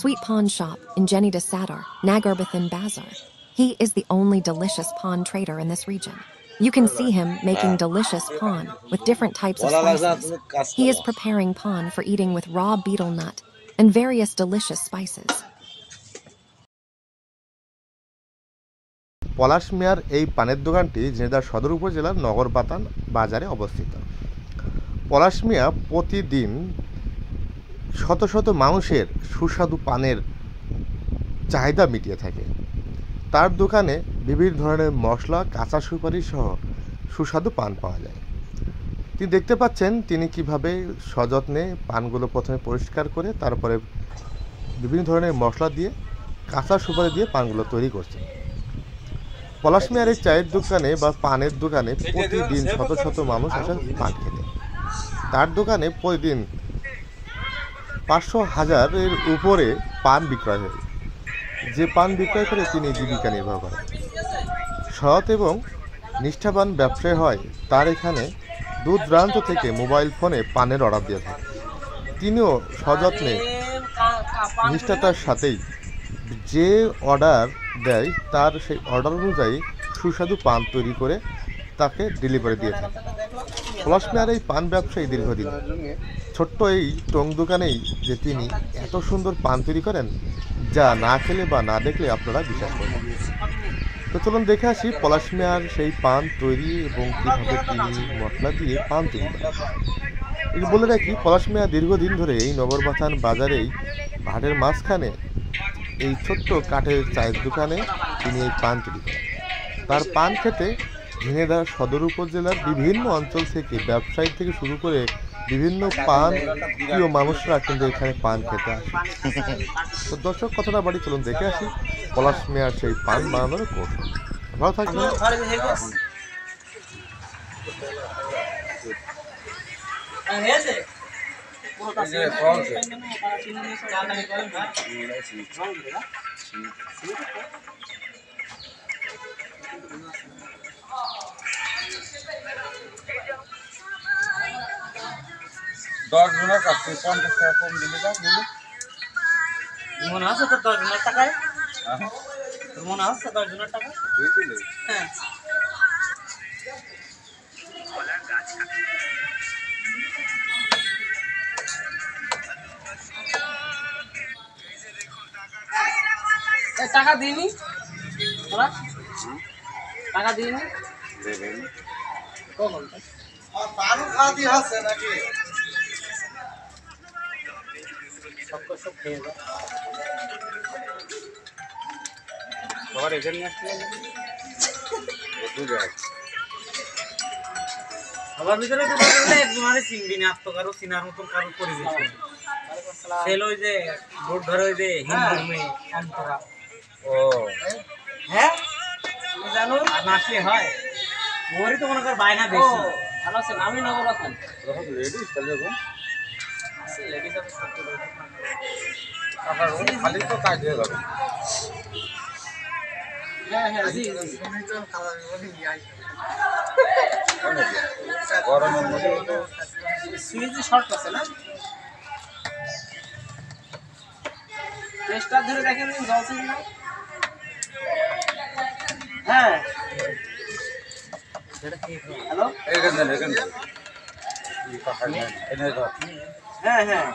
sweet pawn shop in Jenida Sadar, Nagarbethan Bazar. He is the only delicious pawn trader in this region. You can see him making delicious pawn with different types of spices. He is preparing pawn for eating with raw betel nut and various delicious spices. পলাশ মিয়ার এই পানের দোকানটি ঝিনাইদহ সদর উপজেলার নগরবাতান বাজারে অবস্থিত। পলাশ মিয়া প্রতিদিন শত শত মানুষের সুস্বাদু পানের চাহিদা মিটিয়ে থাকে। তার দোকানে বিভিন্ন ধরনের মশলা, কাঁচা সুপারি সহ সুস্বাদু পান পাওয়া যায়। তিনি দেখতে পাচ্ছেন তিনি কিভাবে সযত্নে পানগুলো প্রথমে পরিষ্কার করে তারপরে বিভিন্ন ধরনের মশলা দিয়ে কাঁচা সুপারি দিয়ে পানগুলো তৈরি করছেন। পলাশ মিয়ার এই চায়ের দোকানে বা পানের দোকানে প্রতিদিন শত শত মানুষ আসে পান খেতে। তার দোকানে প্রতিদিন 500,000-এর উপরে পান বিক্রয় হয়। যে পান বিক্রয় করে তিনি জীবিকা নির্বাহ করেন। সৎ এবং নিষ্ঠাবান ব্যবসায়ী হয় তার এখানে দূর দূরান্ত থেকে মোবাইল ফোনে পানের অর্ডার দিয়ে থাকে। তিনিও সযত্নে নিষ্ঠাতার সাথেই যে অর্ডার দেয় তার সেই অর্ডার অনুযায়ী সুস্বাদু পান তৈরি করে তাকে ডেলিভারি দিয়ে থাকে। পলাশ মিয়ার এই পান ব্যবসায়ী দীর্ঘদিন। ছোট্ট এই টং দোকানেই যে তিনি এত সুন্দর পান তৈরি করেন যা না খেলে বা না দেখলে আপনারা বিশ্বাস করবেন। তো চলুন দেখে আসি পলাশ মিয়ার সেই পান তৈরি এবং কীভাবে তিনি মশলা দিয়ে পান তৈরি করেন। একটু বলে রাখি, পলাশ মিয়া দীর্ঘদিন ধরে এই নগরবাথান বাজারেই হাটের মাঝখানে এই ছোট্ট কাঠের চায়ের দোকানে তিনি এই পান তৈরি করেন। তার পান খেতে ঝিনাইদহ সদর উপজেলার বিভিন্ন অঞ্চল থেকে ব্যবসায়ী থেকে শুরু করে বিভিন্ন পান প্রিয় মানুষরা কিন্তু এখানে পান খেতে আসে। তো দর্শক কথাটা বাড়ি চলুন দেখে আসি পলাশ মিয়ার সেই পান বানানোর কৌশল। ভালো থাকবেন। দশ জনের কাছে 50 টাকা কম দিলে যা দিলে মনে আছে তো 10 জনের টাকায় মনে আছে 10 জনের টাকা দিলে হ্যাঁ টাকা দিইনি ওরা টাকা দিইনি দেবেন কখন আর পান খাদি আছে নাকি সব খেয়ে যা সবার এখানে আসলে বুঝু যায় সবার ভিতরে তো বললে একজনের চিংড়ি না তো কারো চিনার মতন কারো পরিবেশ সেল ওই যে ভোট ধরে ওই যে হিন্দু মেয়ে অন্তরা ও হ্যাঁ তুমি জানো নাচলে হয় ওরই তো মনে কর বায়না বেশি ভালো আছে আমি নগরবাথান সব রেডি চলে যাবো আছে লেডিস আছে সব তো আপনার খালি তো কাজ হয়ে যাবে হ্যাঁ হ্যাঁ জি তুমি তো খাওয়া বলি আই গরমের মধ্যে সুইচ শর্ট আছে না টেস্টার ধরে দেখেন জলছে না হ্যাঁ হ্যালো এখানে এই কথা এনে দাও হ্যাঁ হ্যাঁ